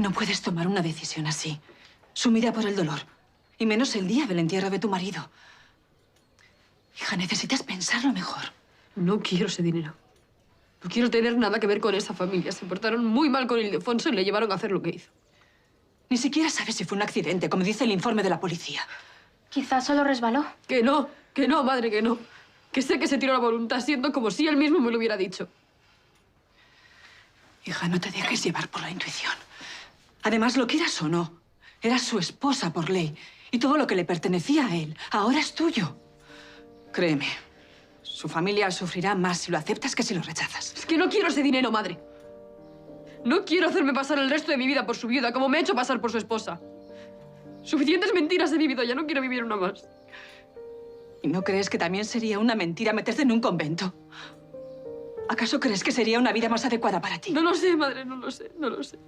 No puedes tomar una decisión así, sumida por el dolor. Y menos el día del entierro de tu marido. Hija, necesitas pensarlo mejor. No quiero ese dinero. No quiero tener nada que ver con esa familia. Se portaron muy mal con Ildefonso y le llevaron a hacer lo que hizo. Ni siquiera sabes si fue un accidente, como dice el informe de la policía. Quizás solo resbaló. Que no, madre, que no. Que sé que se tiró la voluntad, siendo como si él mismo me lo hubiera dicho. Hija, no te dejes llevar por la intuición. Además, lo quieras o no, eras su esposa por ley. Y todo lo que le pertenecía a él ahora es tuyo. Créeme, su familia sufrirá más si lo aceptas que si lo rechazas. Es que no quiero ese dinero, madre. No quiero hacerme pasar el resto de mi vida por su viuda, como me he hecho pasar por su esposa. Suficientes mentiras he vivido, ya no quiero vivir una más. ¿Y no crees que también sería una mentira meterte en un convento? ¿Acaso crees que sería una vida más adecuada para ti? No lo sé, madre, no lo sé, no lo sé.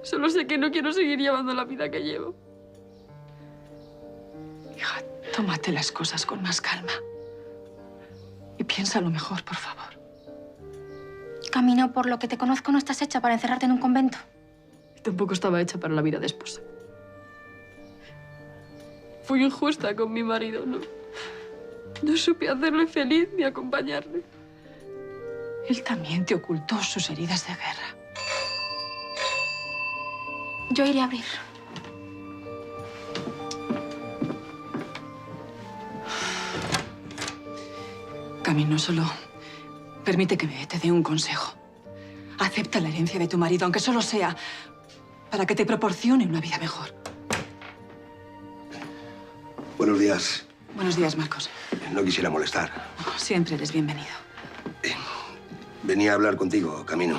Solo sé que no quiero seguir llevando la vida que llevo. Hija, tómate las cosas con más calma. Y piénsalo mejor, por favor. Camino, por lo que te conozco, no estás hecha para encerrarte en un convento. Y tampoco estaba hecha para la vida de esposa. Fui injusta con mi marido, ¿no? No supe hacerle feliz ni acompañarle. Él también te ocultó sus heridas de guerra. Yo iré a abrir. Camino, solo permite que te dé un consejo. Acepta la herencia de tu marido, aunque solo sea para que te proporcione una vida mejor. Buenos días. Buenos días, Marcos. No quisiera molestar. Siempre eres bienvenido. Venía a hablar contigo, Camino.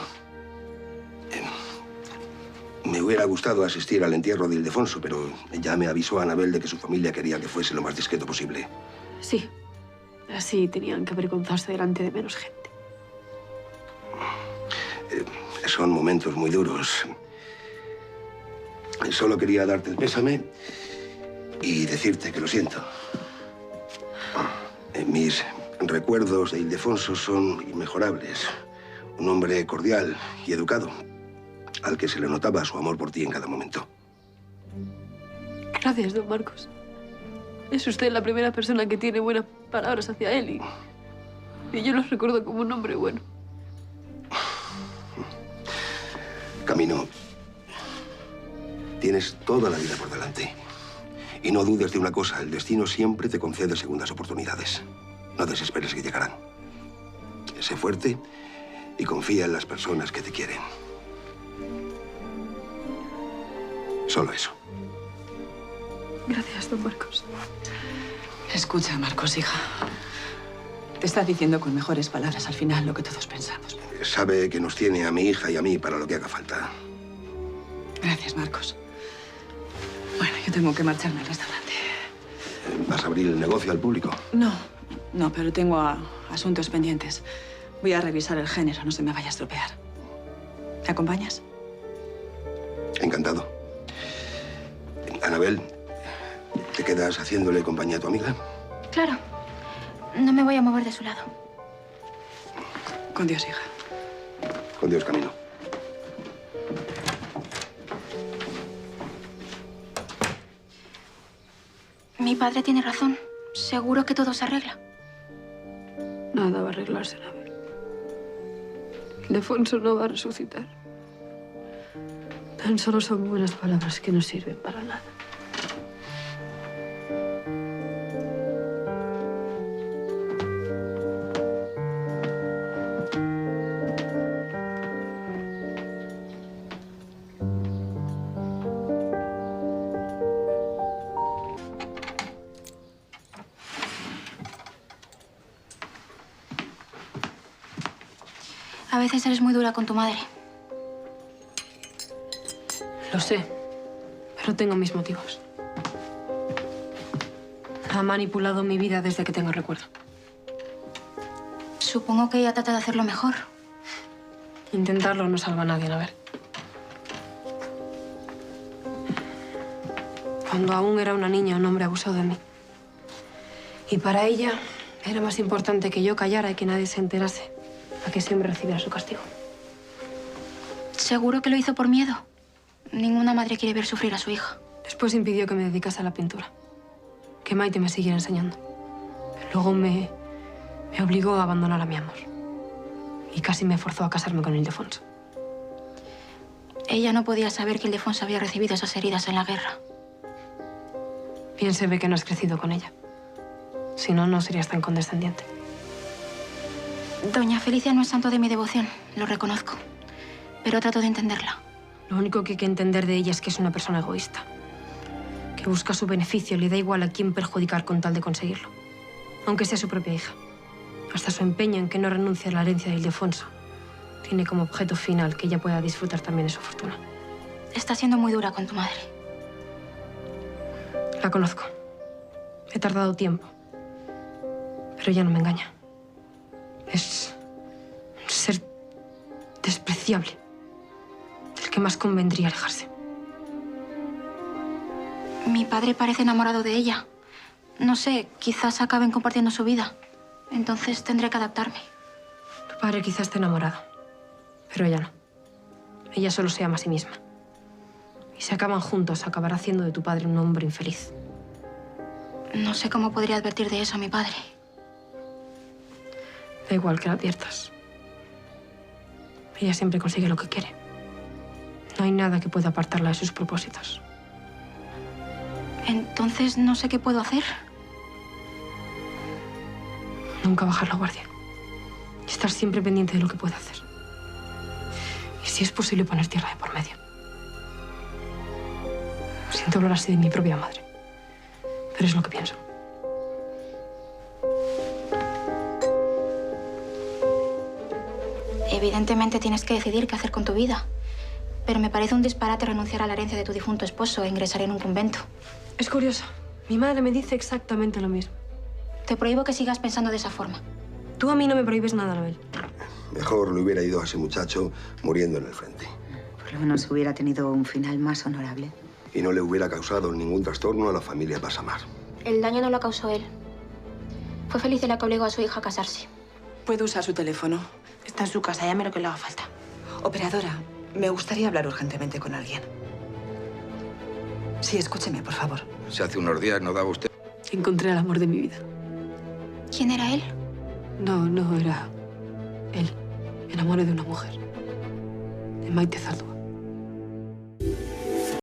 Me hubiera gustado asistir al entierro de Ildefonso, pero ya me avisó Anabel de que su familia quería que fuese lo más discreto posible. Sí. Así tenían que avergonzarse delante de menos gente. Son momentos muy duros. Solo quería darte el pésame y decirte que lo siento. Mis recuerdos de Ildefonso son inmejorables. Un hombre cordial y educado, al que se le notaba su amor por ti en cada momento. Gracias, don Marcos. Es usted la primera persona que tiene buenas palabras hacia él y yo lo recuerdo como un hombre bueno. Camino, tienes toda la vida por delante. Y no dudes de una cosa, el destino siempre te concede segundas oportunidades. No desesperes que llegarán. Sé fuerte y confía en las personas que te quieren. Solo eso. Gracias, don Marcos. Escucha, Marcos, hija. Te está diciendo con mejores palabras al final lo que todos pensamos. Sabe que nos tiene a mi hija y a mí para lo que haga falta. Gracias, Marcos. Bueno, yo tengo que marcharme al restaurante. ¿Vas a abrir el negocio al público? No, pero tengo asuntos pendientes. Voy a revisar el género, no se me vaya a estropear. ¿Me acompañas? Encantado. Anabel, ¿te quedas haciéndole compañía a tu amiga? Claro. No me voy a mover de su lado. Con Dios, hija. Con Dios, Camino. Mi padre tiene razón. Seguro que todo se arregla. Nada va a arreglarse, Anabel. Ildefonso no va a resucitar. Tan solo son buenas palabras que no sirven para nada. A veces eres muy dura con tu madre. Lo sé, pero tengo mis motivos. Ha manipulado mi vida desde que tengo recuerdo. Supongo que ella trata de hacerlo mejor. Intentarlo no salva a nadie, Anabel. Cuando aún era una niña, un hombre abusó de mí. Y para ella era más importante que yo callara y que nadie se enterase, a que siempre recibiera su castigo. ¿Seguro que lo hizo por miedo? Ninguna madre quiere ver sufrir a su hija. Después impidió que me dedicase a la pintura. Que Maite me siguiera enseñando. Luego me obligó a abandonar a mi amor. Y casi me forzó a casarme con Ildefonso. Ella no podía saber que Ildefonso había recibido esas heridas en la guerra. Bien se ve que no has crecido con ella. Si no, no serías tan condescendiente. Doña Felicia no es santo de mi devoción, lo reconozco. Pero trato de entenderla. Lo único que hay que entender de ella es que es una persona egoísta. Que busca su beneficio, le da igual a quién perjudicar con tal de conseguirlo. Aunque sea su propia hija. Hasta su empeño en que no renuncie a la herencia de Ildefonso tiene como objeto final que ella pueda disfrutar también de su fortuna. Está siendo muy dura con tu madre. La conozco. He tardado tiempo. Pero ella no me engaña. Es un ser despreciable, del que más convendría alejarse. Mi padre parece enamorado de ella. No sé, quizás acaben compartiendo su vida. Entonces tendré que adaptarme. Tu padre quizás esté enamorado, pero ella no. Ella solo se ama a sí misma. Y si acaban juntos, acabará haciendo de tu padre un hombre infeliz. No sé cómo podría advertir de eso a mi padre. Da igual que la adviertas. Ella siempre consigue lo que quiere. No hay nada que pueda apartarla de sus propósitos. Entonces no sé qué puedo hacer. Nunca bajar la guardia. Y estar siempre pendiente de lo que puede hacer. Y si es posible, poner tierra de por medio. Siento hablar así de mi propia madre. Pero es lo que pienso. Evidentemente tienes que decidir qué hacer con tu vida. Pero me parece un disparate renunciar a la herencia de tu difunto esposo e ingresar en un convento. Es curioso. Mi madre me dice exactamente lo mismo. Te prohíbo que sigas pensando de esa forma. Tú a mí no me prohíbes nada, Anabel. Mejor le hubiera ido a ese muchacho muriendo en el frente. Por lo menos hubiera tenido un final más honorable. Y no le hubiera causado ningún trastorno a la familia Passamar. El daño no lo causó él. Fue Felicia la que obligó a su hija a casarse. ¿Puedo usar su teléfono? Está en su casa, llame lo que le haga falta. Operadora, me gustaría hablar urgentemente con alguien. Sí, escúcheme, por favor. Si hace unos días no daba usted... Encontré al amor de mi vida. ¿Quién era él? No era él. Me enamoré de una mujer. De Maite Zaldúa.